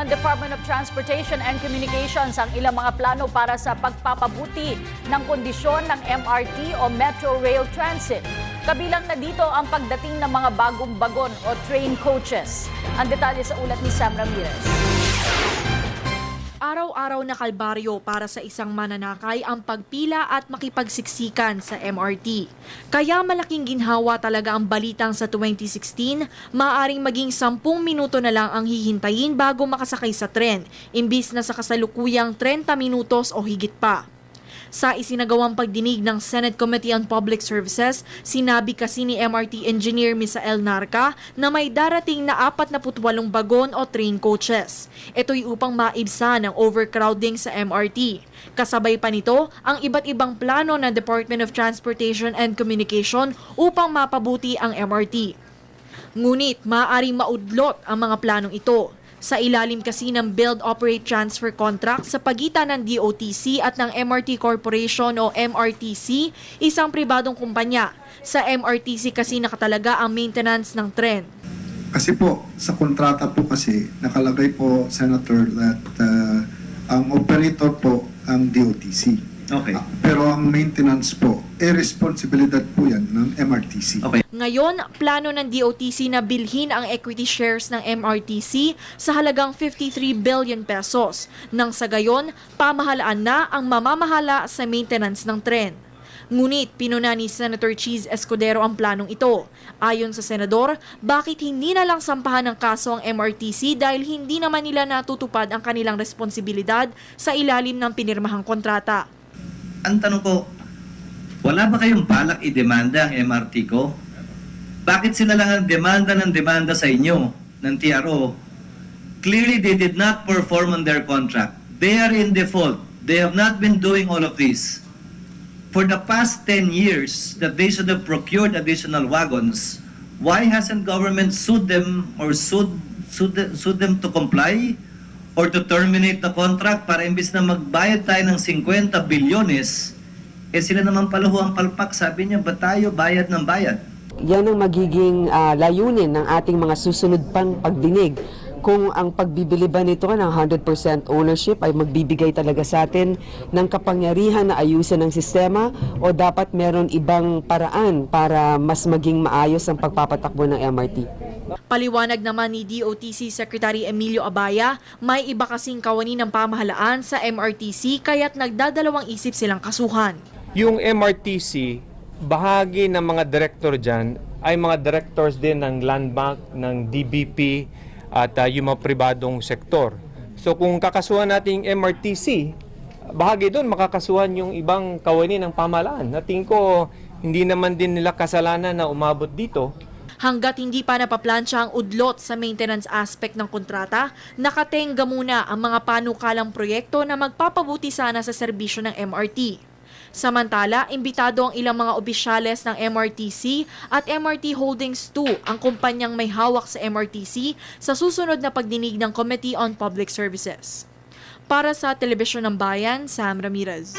ng Department of Transportation and Communications ang ilang mga plano para sa pagpapabuti ng kondisyon ng MRT o Metro Rail Transit. Kabilang na dito ang pagdating ng mga bagong bagon o train coaches. Ang detalye sa ulat ni Sam Ramirez. Araw-araw na kalbaryo para sa isang mananakay ang pagpila at makipagsiksikan sa MRT. Kaya malaking ginhawa talaga ang balitang sa 2016, maaaring maging 10 minuto na lang ang hihintayin bago makasakay sa tren, imbis na sa kasalukuyang 30 minutos o higit pa. Sa isinagawang pagdinig ng Senate Committee on Public Services, sinabi kasi ni MRT Engineer Misael Narca na may darating na 48 bagon o train coaches. Ito'y upang maibsan ang overcrowding sa MRT. Kasabay pa nito ang iba't ibang plano ng Department of Transportation and Communication upang mapabuti ang MRT. Ngunit maaaring maudlot ang mga planong ito. Sa ilalim kasi ng Build, Operate, Transfer contract sa pagitan ng DOTC at ng MRT Corporation o MRTC, isang pribadong kumpanya. Sa MRTC kasi nakatalaga ang maintenance ng tren. Kasi po, sa kontrata po kasi, nakalagay po, Senator, that ang operator po ang DOTC. Okay. Pero ang maintenance po, responsibilidad po yan ng MRTC. Okay. Ngayon, plano ng DOTC na bilhin ang equity shares ng MRTC sa halagang 53 billion pesos. Nang sa gayon, pamahalaan na ang mamamahala sa maintenance ng tren. Ngunit pinuna ni Senator Cheese Escudero ang planong ito. Ayon sa senador, bakit hindi na lang sampahan ng kaso ang MRTC dahil hindi naman nila natutupad ang kanilang responsibilidad sa ilalim ng pinirmahang kontrata. Ang tanong ko, wala ba kayong balak i-demanda ang MRT ko? Bakit sila lang ang demanda sa inyo ng TRO? Clearly, they did not perform on their contract. They are in default. They have not been doing all of this. For the past 10 years that they should have procured additional wagons, why hasn't government sued them or sued them to comply or to terminate the contract para imbis na magbayad tayo ng 50 bilyones, sila naman pala ho ang palpak, sabi niya, ba tayo bayad ng bayad? Yan ang magiging layunin ng ating mga susunod pang pagdinig. Kung ang pagbibili ba nito ng 100% ownership ay magbibigay talaga sa atin ng kapangyarihan na ayusin ang sistema o dapat meron ibang paraan para mas maging maayos ang pagpapatakbo ng MRT. Paliwanag naman ni DOTC Secretary Emilio Abaya, may iba kasing kawani ng pamahalaan sa MRTC kaya't nagdadalawang isip silang kasuhan. Yung MRTC, bahagi ng mga director dyan ay mga directors din ng Land Bank, ng DBP at yung mga pribadong sektor. So kung kakasuhan natin yung MRTC, bahagi doon makakasuhan yung ibang kawani ng pamahalaan. Natin ko, hindi naman din nila kasalanan na umabot dito. Hanggat hindi pa napaplansya ang udlot sa maintenance aspect ng kontrata, nakatenga muna ang mga panukalang proyekto na magpapabuti sana sa serbisyo ng MRT. Samantala, imbitado ang ilang mga opisyales ng MRTC at MRT Holdings 2, ang kumpanyang may hawak sa MRTC, sa susunod na pagdinig ng Committee on Public Services. Para sa Telebisyon ng Bayan, Sam Ramirez.